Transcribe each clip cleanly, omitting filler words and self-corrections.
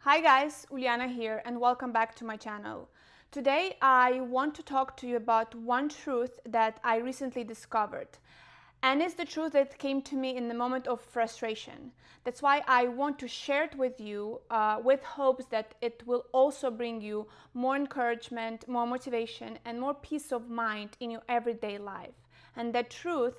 Hi guys, Uliana here and welcome back to my channel. Today I want to talk to you about one truth that I recently discovered. And it's the truth that came to me in the moment of frustration. That's why I want to share it with you with hopes that it will also bring you more encouragement, more motivation, and more peace of mind in your everyday life. And that truth,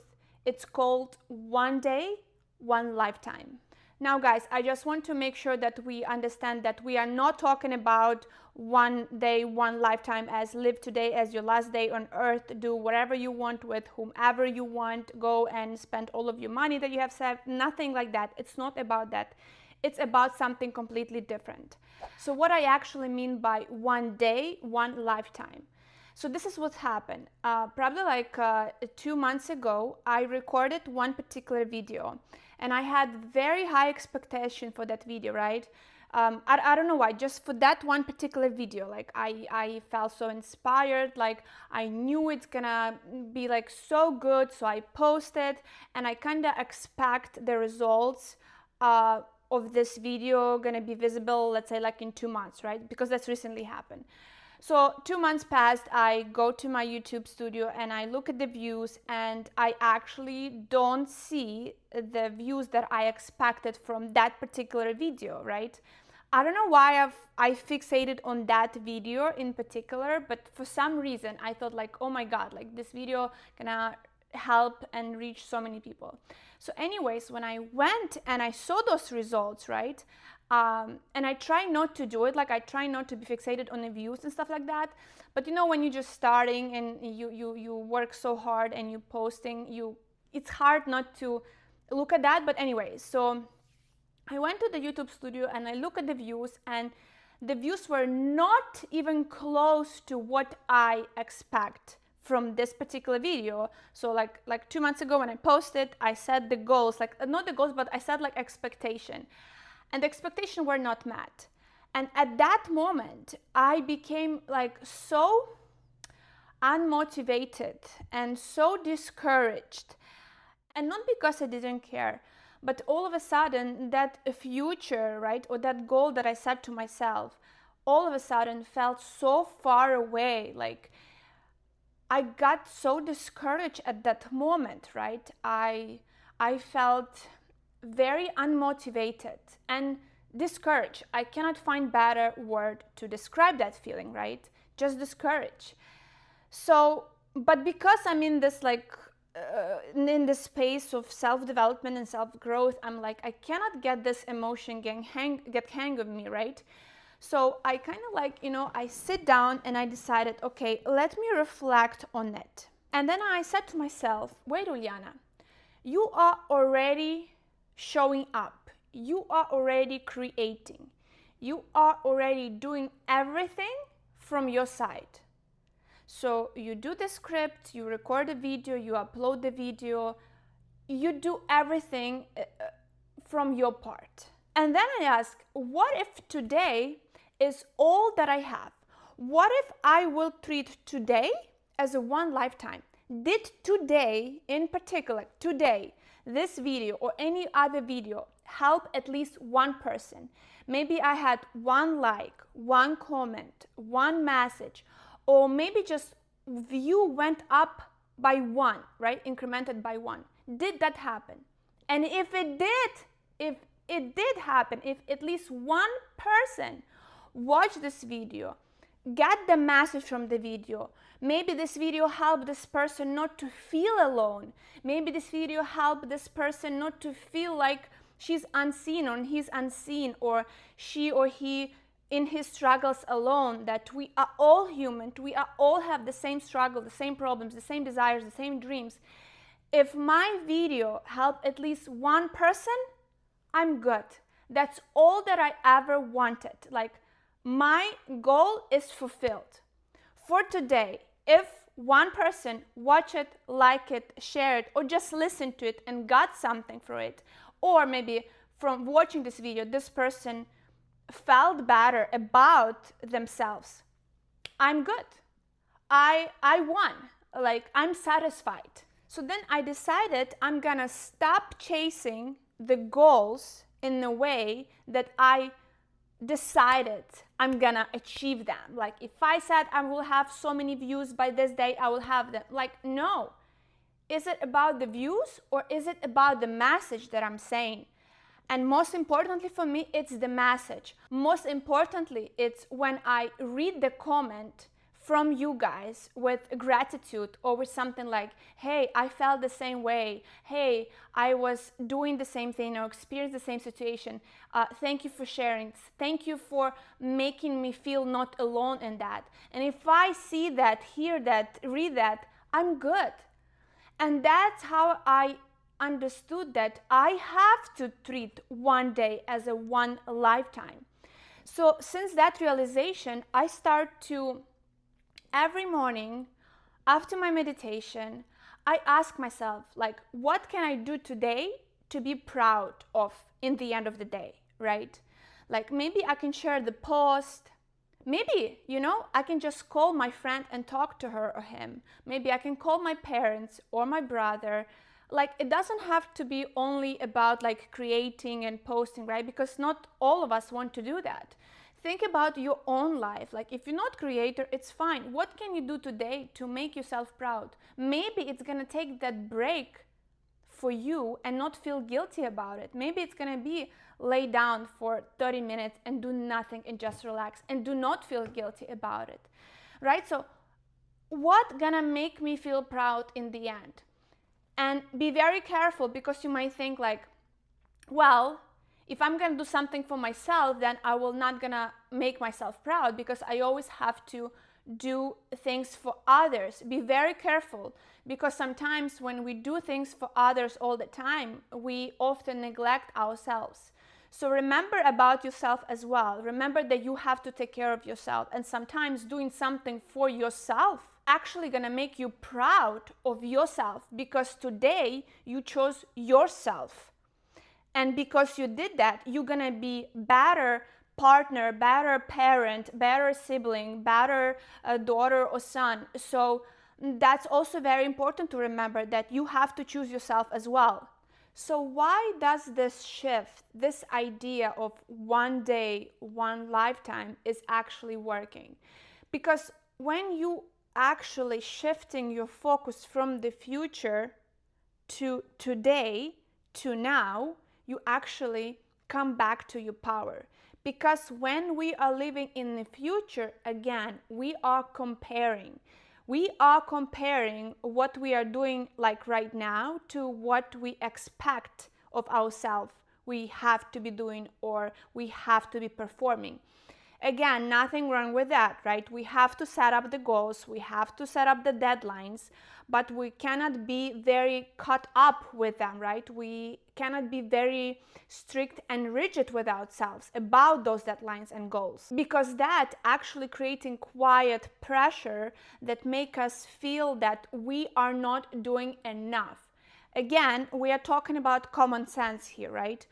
it's called one day, one lifetime. Now guys, I just want to make sure that we understand that we are not talking about one day, one lifetime as live today as your last day on earth, do whatever you want with whomever you want, go and spend all of your money that you have saved, nothing like that. It's not about that. It's about something completely different. So what I actually mean by one day, one lifetime. So this is what happened. Probably like 2 months ago, I recorded one particular video and I had very high expectation for that video, right? I don't know why, just for that one particular video, like I felt so inspired, like I knew it's gonna be like so good, so I posted and I kind of expect the results of this video gonna be visible, let's say like in 2 months, right? Because that's recently happened. So 2 months passed, I go to my YouTube studio and I look at the views and I actually don't see the views that I expected from that particular video, right? I don't know why I fixated on that video in particular, but for some reason I thought like, oh my God, like this video gonna help and reach so many people. So anyways, when I went and I saw those results, right? And I try not to do it, like I try not to be fixated on the views and stuff like that. But you know, when you're just starting and you work so hard and you're posting, it's hard not to look at that. But anyways, so I went to the YouTube studio and I look at the views and the views were not even close to what I expect from this particular video. So like 2 months ago when I posted, I set the goals, like not the goals, but I set like expectation. And the expectations were not met. And at that moment, I became like so unmotivated and so discouraged. And not because I didn't care, but all of a sudden that future, right, or that goal that I set to myself, all of a sudden felt so far away. Like I got so discouraged at that moment, right? I felt very unmotivated and discouraged. I cannot find better word to describe that feeling, right? Just discouraged. So, but because I'm in this in this space of self-development and self-growth, I'm like, I cannot get this emotion get hang of me, right? So I kind of like, I sit down and I decided, okay, let me reflect on it. And then I said to myself, wait, Uliana, you are already showing up, you are already creating, you are already doing everything from your side. So you do the script, you record a video, you upload the video, you do everything from your part. And then I ask, what if today is all that I have? What if I will treat today as a one lifetime? Did today, in particular, today, this video or any other video help at least one person? Maybe I had one like, one comment, one message, or maybe just view went up by one, right? Incremented by one. Did that happen? And if it did happen, if at least one person watched this video, get the message from the video, maybe this video helped this person not to feel alone. Maybe this video helped this person not to feel like she's unseen or he's unseen, or she or he in his struggles alone, that we are all human, we are all have the same struggle, the same problems, the same desires, the same dreams. If my video helped at least one person, I'm good. That's all that I ever wanted. Like, my goal is fulfilled. For today, if one person watch it, like it, share it, or just listen to it and got something from it, or maybe from watching this video, this person felt better about themselves, I'm good. I won. Like, I'm satisfied. So then I decided I'm gonna stop chasing the goals in a way that I decided I'm gonna achieve them. Like if I said I will have so many views by this day, I will have them. Like, no. Is it about the views or is it about the message that I'm saying? And most importantly for me, it's the message. Most importantly, it's when I read the comment from you guys with gratitude or with something like, hey, I felt the same way. Hey, I was doing the same thing or experienced the same situation. Thank you for sharing. Thank you for making me feel not alone in that. And if I see that, hear that, read that, I'm good. And that's how I understood that I have to treat one day as a one lifetime. So since that realization, I start to, every morning after my meditation, I ask myself, like, what can I do today to be proud of in the end of the day, right? Like maybe I can share the post. Maybe, I can just call my friend and talk to her or him. Maybe I can call my parents or my brother. Like, it doesn't have to be only about like creating and posting, right? Because not all of us want to do that. Think about your own life. Like, if you're not creator, it's fine. What can you do today to make yourself proud? Maybe it's gonna take that break for you and not feel guilty about it. Maybe it's gonna be lay down for 30 minutes and do nothing and just relax and do not feel guilty about it, right? So what gonna make me feel proud in the end? And be very careful, because you might think like, well, if I'm gonna do something for myself, then I will not gonna make myself proud because I always have to do things for others. Be very careful, because sometimes when we do things for others all the time, we often neglect ourselves. So remember about yourself as well. Remember that you have to take care of yourself, and sometimes doing something for yourself actually gonna make you proud of yourself, because today you chose yourself. And because you did that, you're gonna be better partner, better parent, better sibling, better daughter or son. So that's also very important to remember, that you have to choose yourself as well. So why does this shift, this idea of one day, one lifetime is actually working? Because when you actually shifting your focus from the future to today, to now, you actually come back to your power. Because when we are living in the future, again, we are comparing. We are comparing what we are doing like right now to what we expect of ourselves we have to be doing or we have to be performing. Again, nothing wrong with that, right? We have to set up the goals, we have to set up the deadlines, but we cannot be very caught up with them, right? We cannot be very strict and rigid with ourselves about those deadlines and goals, because that actually creating quiet pressure that make us feel that we are not doing enough. Again, we are talking about common sense here, right?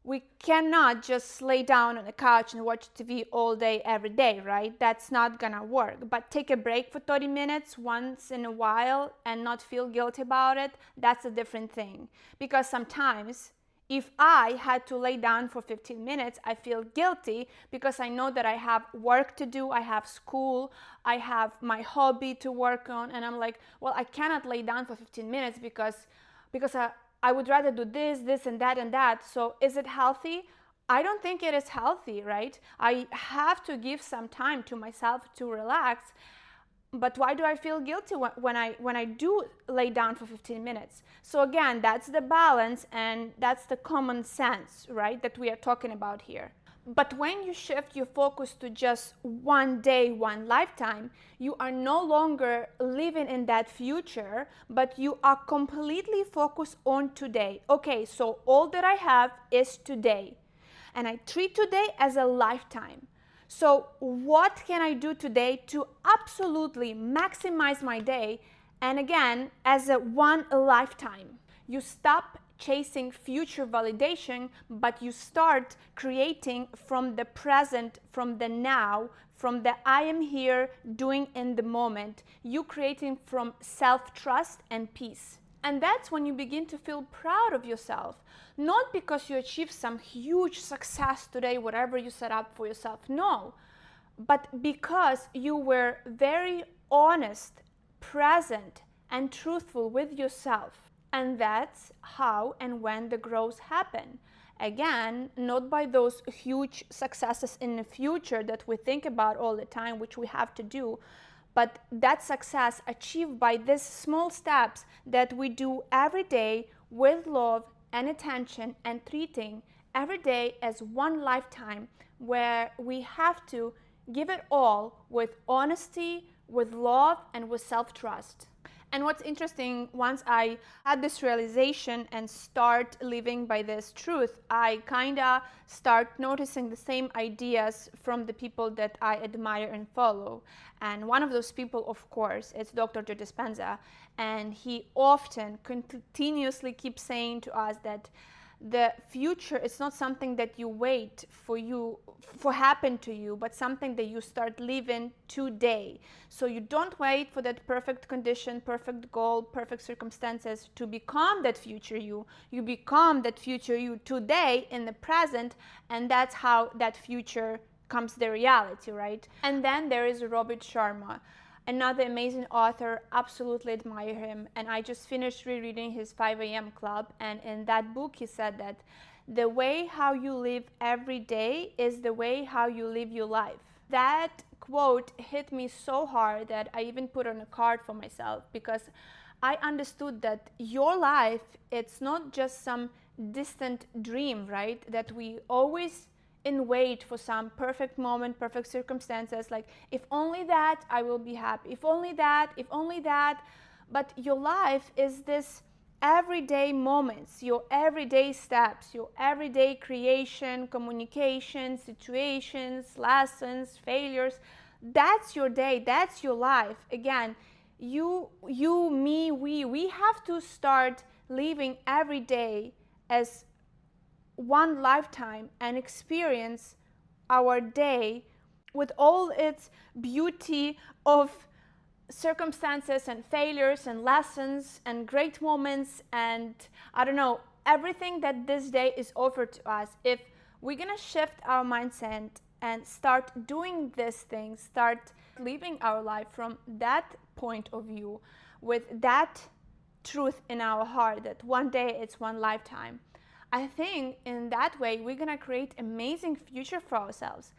We cannot just lay down on the couch and watch TV all day, every day, right? That's not gonna work. But take a break for 30 minutes once in a while and not feel guilty about it, that's a different thing. Because sometimes, if I had to lay down for 15 minutes, I feel guilty because I know that I have work to do, I have school, I have my hobby to work on, and I'm like, well, I cannot lay down for 15 minutes because I would rather do this and that and that. So is it healthy? I don't think it is healthy, right? I have to give some time to myself to relax. But why do I feel guilty when I do lay down for 15 minutes? So again, that's the balance and that's the common sense, right, that we are talking about here. But when you shift your focus to just one day, one lifetime, you are no longer living in that future, but you are completely focused on today. Okay, so all that I have is today, and I treat today as a lifetime. So what can I do today to absolutely maximize my day, and again, as a one lifetime? You stop chasing future validation, but you start creating from the present, from the now, from the I am here doing in the moment. You creating from self-trust and peace. And that's when you begin to feel proud of yourself. Not because you achieved some huge success today, whatever you set up for yourself. No. But because you were very honest, present, and truthful with yourself. And that's how and when the growth happen. Again, not by those huge successes in the future that we think about all the time, which we have to do, but that success achieved by these small steps that we do every day with love and attention, and treating every day as one lifetime where we have to give it all with honesty, with love, and with self-trust. And what's interesting, once I had this realization and start living by this truth, I kinda start noticing the same ideas from the people that I admire and follow. And one of those people, of course, is Dr. Joe Dispenza. And he often continuously keeps saying to us that the future is not something that you wait for happen to you, but something that you start living today. So you don't wait for that perfect condition, perfect goal, perfect circumstances to become that future you. You become that future you today in the present, and that's how that future comes the reality, right? And then there is Robert Sharma, another amazing author. Absolutely admire him, and I just finished rereading his 5 a.m. Club, and in that book he said that the way how you live every day is the way how you live your life. That quote hit me so hard that I even put on a card for myself, because I understood that your life, it's not just some distant dream, right? That we always wait for some perfect moment, perfect circumstances, like if only that I will be happy, if only that, if only that. But your life is this everyday moments, your everyday steps, your everyday creation, communication, situations, lessons, failures. That's your day, that's your life. Again, you, me, we have to start living every day as one lifetime and experience our day with all its beauty of circumstances and failures and lessons and great moments and I don't know, everything that this day is offered to us. If we're gonna shift our mindset and start doing these things, start living our life from that point of view, with that truth in our heart that one day it's one lifetime, I think in that way we're gonna create amazing future for ourselves,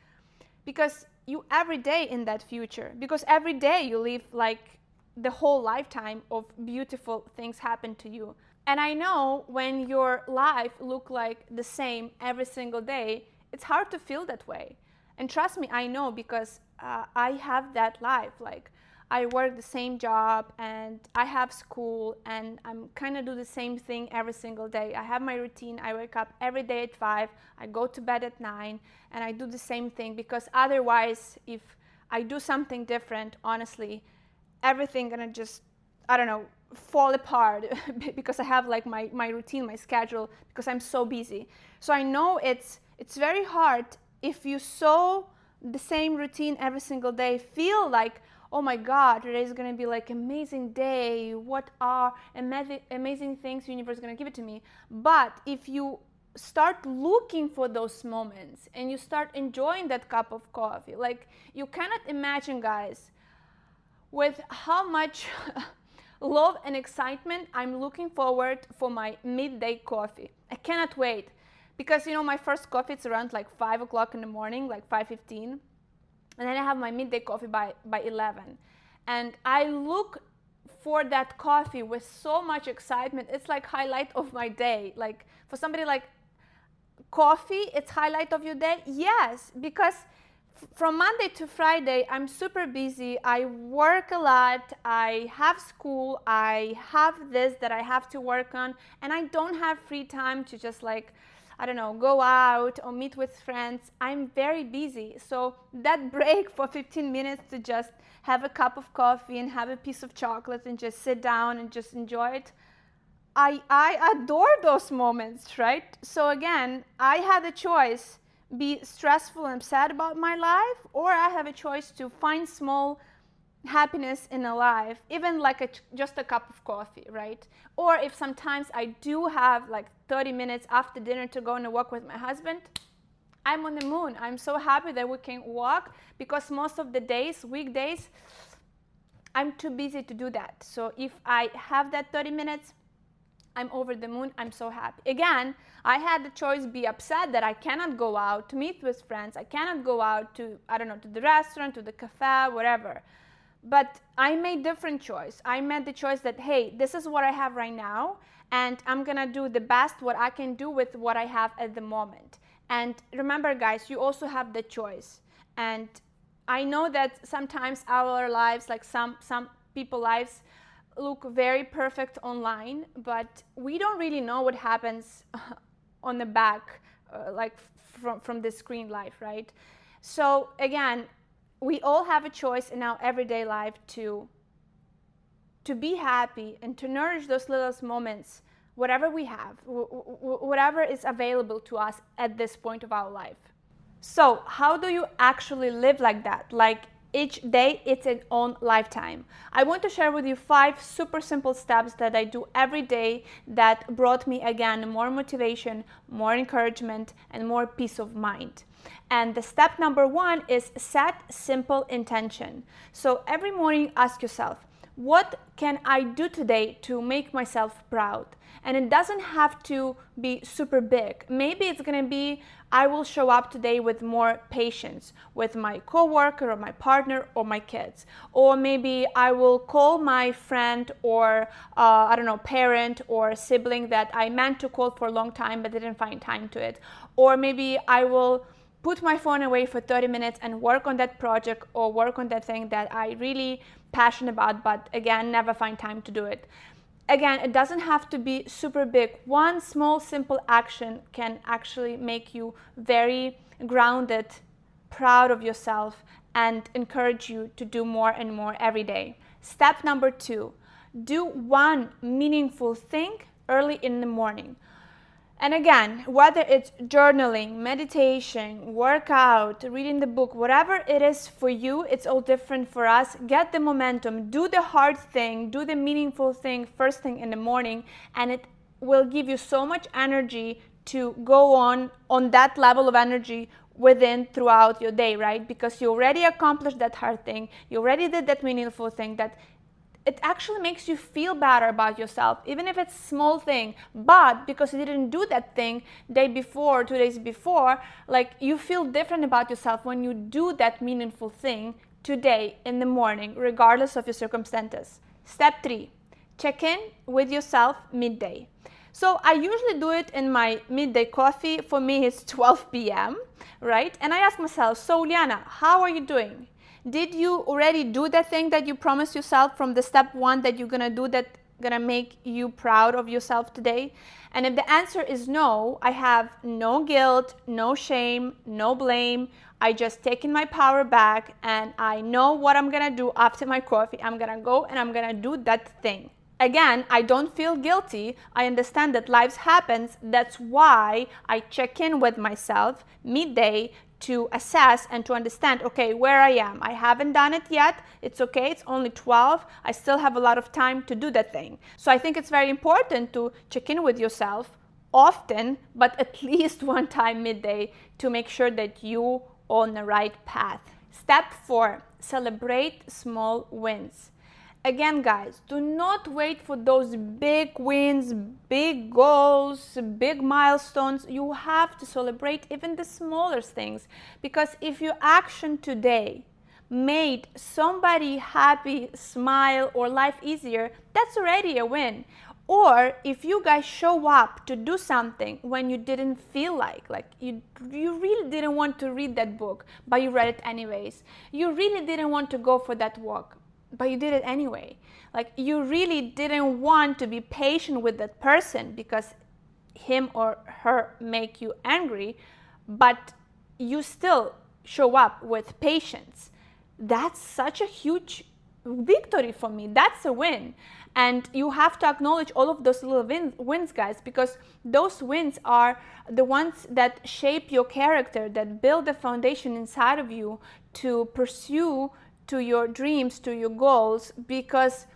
because you every day in that future, because every day you live like the whole lifetime of beautiful things happen to you. And I know when your life look like the same every single day, it's hard to feel that way. And trust me, I know, because I have that life. Like I work the same job and I have school and I'm kind of do the same thing every single day. I have my routine. I wake up every day at 5, I go to bed at 9, and I do the same thing, because otherwise if I do something different, honestly, everything gonna just, I don't know, fall apart because I have like my routine, my schedule, because I'm so busy. So I know it's very hard if you saw the same routine every single day, feel like, oh my God, today is gonna be like amazing day. What are amazing things the universe is gonna give it to me? But if you start looking for those moments and you start enjoying that cup of coffee, like you cannot imagine, guys, with how much love and excitement I'm looking forward for my midday coffee. I cannot wait, because you know my first coffee it's around like 5 o'clock in the morning, like 5:15. And then I have my midday coffee by 11. And I look for that coffee with so much excitement. It's like highlight of my day. Like for somebody like coffee, it's highlight of your day? Yes, because from Monday to Friday, I'm super busy. I work a lot. I have school. I have this that I have to work on. And I don't have free time to just like, I don't know, go out or meet with friends. I'm very busy. So that break for 15 minutes to just have a cup of coffee and have a piece of chocolate and just sit down and just enjoy it, I adore those moments, right? So again, I had a choice, be stressful and sad about my life, or I have a choice to find small happiness in a life, even like just a cup of coffee, right? Or if sometimes I do have like 30 minutes after dinner to go on a walk with my husband, I'm on the moon. I'm so happy that we can walk, because most of the days, weekdays, I'm too busy to do that. So if I have that 30 minutes, I'm over the moon. I'm so happy. Again, I had the choice, be upset that I cannot go out to meet with friends. I cannot go out to, I don't know, to the restaurant, to the cafe, whatever. But I made different choice. I made the choice that, hey, this is what I have right now, and I'm gonna do the best what I can do with what I have at the moment. And remember, guys, you also have the choice. And I know that sometimes our lives, like some people lives, look very perfect online, but we don't really know what happens on the back, like from the screen life, right? So again, we all have a choice in our everyday life to be happy and to nourish those little moments, whatever we have, whatever is available to us at this point of our life. So how do you actually live like that? Like each day, it's its own lifetime. I want to share with you 5 super simple steps that I do every day that brought me, again, more motivation, more encouragement, and more peace of mind. And the step number 1 is set simple intention. So every morning, ask yourself, what can I do today to make myself proud? And it doesn't have to be super big. Maybe it's gonna be, I will show up today with more patience with my coworker or my partner or my kids. Or maybe I will call my friend or, I don't know, parent or sibling that I meant to call for a long time but didn't find time to it. Or maybe I will put my phone away for 30 minutes and work on that project or work on that thing that I really passionate about, but again, never find time to do it. Again, it doesn't have to be super big. One small, simple action can actually make you very grounded, proud of yourself, and encourage you to do more and more every day. Step number 2, do one meaningful thing early in the morning. And again, whether it's journaling, meditation, workout, reading the book, whatever it is for you, it's all different for us. Get the momentum, do the hard thing, do the meaningful thing first thing in the morning, and it will give you so much energy to go on that level of energy throughout your day, right? Because you already accomplished that hard thing, you already did that meaningful thing, that it actually makes you feel better about yourself, even if it's a small thing. But because you didn't do that thing day before, 2 days before, like you feel different about yourself when you do that meaningful thing today in the morning, regardless of your circumstances. Step 3, check in with yourself midday. So I usually do it in my midday coffee. For me, it's 12 p.m., right? And I ask myself, so Uliana, how are you doing? Did you already do the thing that you promised yourself from the step 1 that you're gonna do, that gonna make you proud of yourself today? And if the answer is no, I have no guilt, no shame, no blame. I just taken my power back and I know what I'm gonna do after my coffee. I'm gonna go and I'm gonna do that thing. Again, I don't feel guilty. I understand that life happens. That's why I check in with myself midday to assess and to understand, okay, where I am. I haven't done it yet. It's okay. It's only 12. I still have a lot of time to do that thing. So I think it's very important to check in with yourself often, but at least one time midday, to make sure that you're on the right path. Step 4, celebrate small wins. Again, guys, do not wait for those big wins, big goals, big milestones. You have to celebrate even the smallest things, because if your action today made somebody happy, smile, or life easier, that's already a win. Or if you guys show up to do something when you didn't feel like you really didn't want to read that book, but you read it anyways. You really didn't want to go for that walk, but you did it anyway. Like you really didn't want to be patient with that person because him or her make you angry, but you still show up with patience. That's such a huge victory for me. That's a win. And you have to acknowledge all of those little wins, guys, because those wins are the ones that shape your character, that build the foundation inside of you to pursue to your dreams, to your goals, because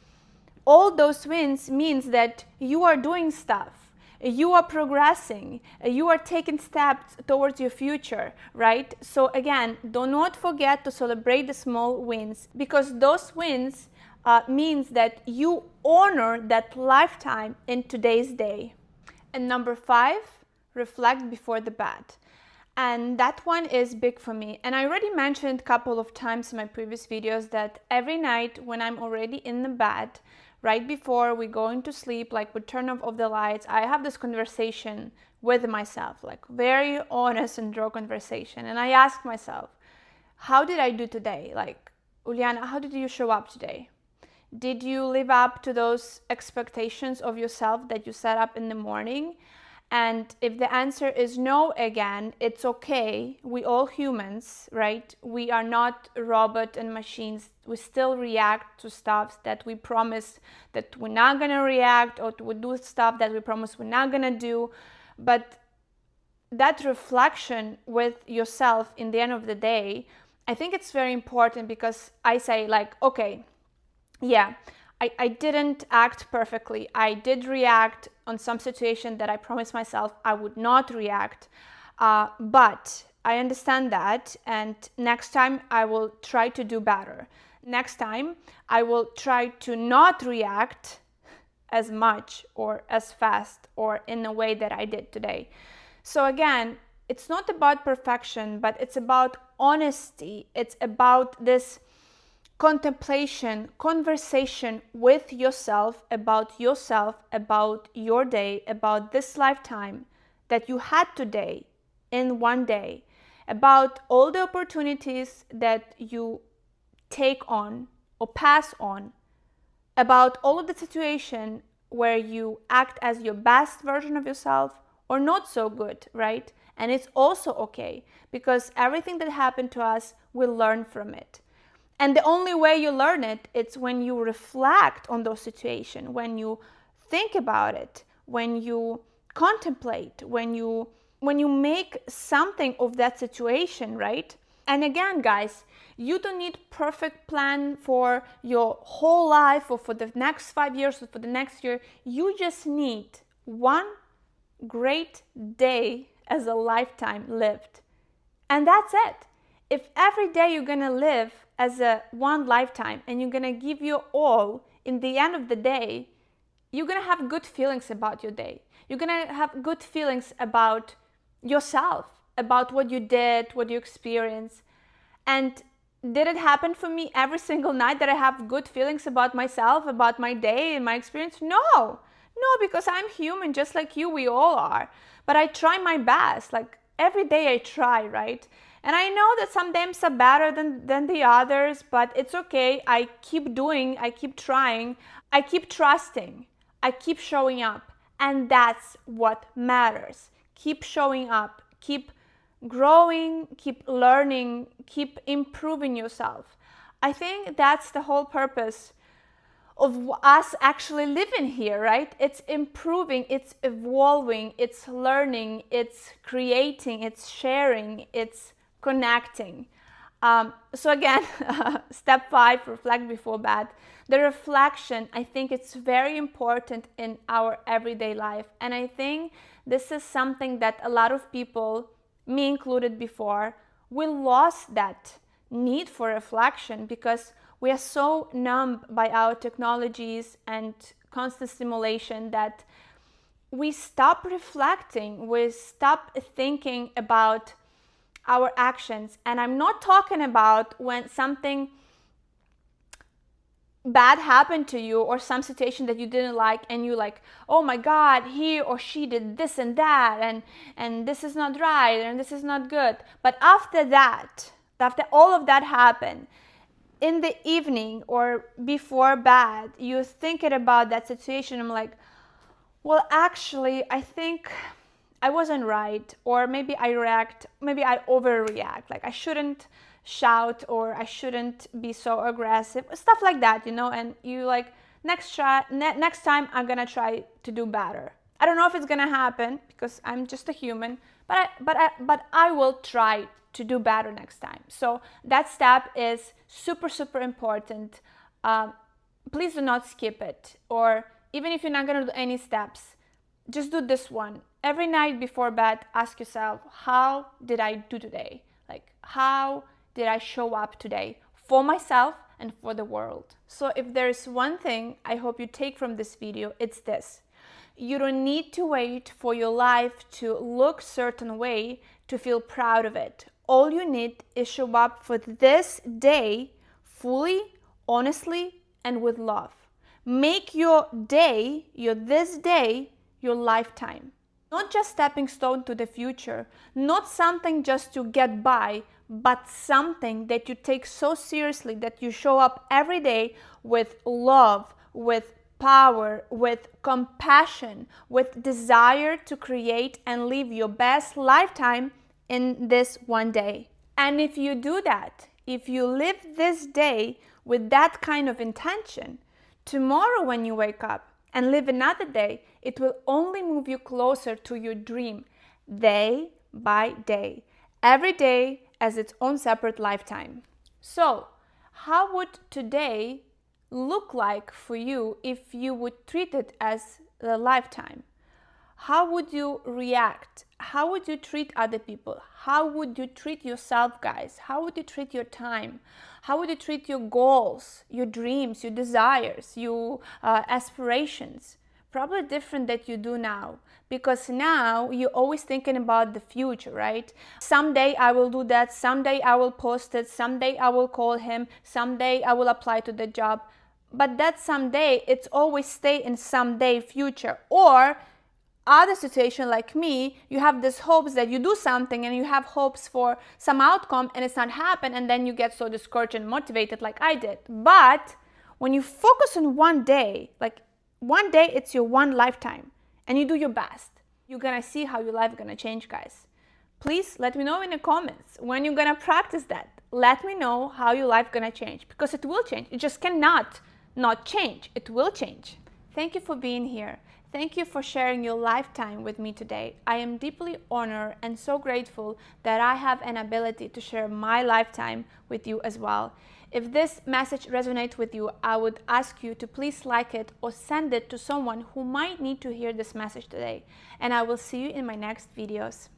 all those wins means that you are doing stuff, you are progressing, you are taking steps towards your future, right? So again, do not forget to celebrate the small wins, because those wins means that you honor that lifetime in today's day. And number 5, reflect before the bed. And that one is big for me. And I already mentioned a couple of times in my previous videos that every night when I'm already in the bed, right before we go into sleep, like we turn off the lights, I have this conversation with myself, like very honest and raw conversation. And I ask myself, how did I do today? Like, Uliana, how did you show up today? Did you live up to those expectations of yourself that you set up in the morning? And if the answer is no again, it's okay. We all humans, right? We are not a robot and machines. We still react to stuff that we promise that we're not gonna react, or we do stuff that we promise we're not gonna do. But that reflection with yourself in the end of the day, I think it's very important, because I say like, okay, yeah, I didn't act perfectly. I did react on some situation that I promised myself I would not react. But I understand that. And next time I will try to do better. Next time I will try to not react as much or as fast or in a way that I did today. So again, it's not about perfection, but it's about honesty. It's about this contemplation, conversation with yourself, about your day, about this lifetime that you had today in one day, about all the opportunities that you take on or pass on, about all of the situation where you act as your best version of yourself or not so good, right? And it's also okay, because everything that happened to us, we'll learn from it. And the only way you learn it, it's when you reflect on those situations, when you think about it, when you contemplate, when you make something of that situation, right? And again, guys, you don't need perfect plan for your whole life or for the next 5 years or for the next year. You just need one great day as a lifetime lived. And that's it. If every day you're gonna live as a one lifetime and you're gonna give your all, in the end of the day, you're gonna have good feelings about your day. You're gonna have good feelings about yourself, about what you did, what you experienced. And did it happen for me every single night that I have good feelings about myself, about my day and my experience? No, because I'm human just like you, we all are. But I try my best, like every day I try, right? And I know that some days are better than the others, but it's okay. I keep doing, I keep trying, I keep trusting, I keep showing up. And that's what matters. Keep showing up, keep growing, keep learning, keep improving yourself. I think that's the whole purpose of us actually living here, right? It's improving, it's evolving, it's learning, it's creating, it's sharing, it's connecting. So again, step 5, reflect before bed. The reflection, I think it's very important in our everyday life. And I think this is something that a lot of people, me included before, we lost that need for reflection because we are so numb by our technologies and constant stimulation that we stop reflecting, we stop thinking about our actions. And I'm not talking about when something bad happened to you or some situation that you didn't like and you like, oh my God, he or she did this and that and this is not right and this is not good. But after that, after all of that happened, in the evening or before bed, you're thinking about that situation. I'm like, well, actually, I think I wasn't right, or maybe I overreact. Like I shouldn't shout, or I shouldn't be so aggressive, stuff like that, and you like, next time I'm gonna try to do better. I don't know if it's gonna happen because I'm just a human, but I will try to do better next time. So that step is super, super important. Please do not skip it. Or even if you're not going to do any steps, just do this one. Every night before bed, ask yourself, how did I do today? Like, how did I show up today for myself and for the world? So if there's one thing I hope you take from this video, it's this. You don't need to wait for your life to look certain way to feel proud of it. All you need is show up for this day fully, honestly, and with love. Make your day, this day, your lifetime. Not just stepping stone to the future, not something just to get by, but something that you take so seriously that you show up every day with love, with power, with compassion, with desire to create and live your best lifetime in this one day. And if you do that, if you live this day with that kind of intention, tomorrow when you wake up and live another day, it will only move you closer to your dream, day by day, every day as its own separate lifetime. So, how would today look like for you if you would treat it as a lifetime? How would you react? How would you treat other people? How would you treat yourself, guys? How would you treat your time? How would you treat your goals, your dreams, your desires, your aspirations? Probably different that you do now, because now you're always thinking about the future, right? Someday I will do that, someday I will post it, someday I will call him, someday I will apply to the job. But that someday, it's always stay in someday future. Or other situation like me, you have this hopes that you do something and you have hopes for some outcome and it's not happen, and then you get so discouraged and motivated like I did. But when you focus on one day, like one day, it's your one lifetime, and you do your best, you're gonna see how your life is gonna change, guys. Please let me know in the comments when you're gonna practice that. Let me know how your life gonna change, because it will change. It just cannot not change. It will change. Thank you for being here. Thank you for sharing your lifetime with me today. I am deeply honored and so grateful that I have an ability to share my lifetime with you as well. If this message resonates with you, I would ask you to please like it or send it to someone who might need to hear this message today. And I will see you in my next videos.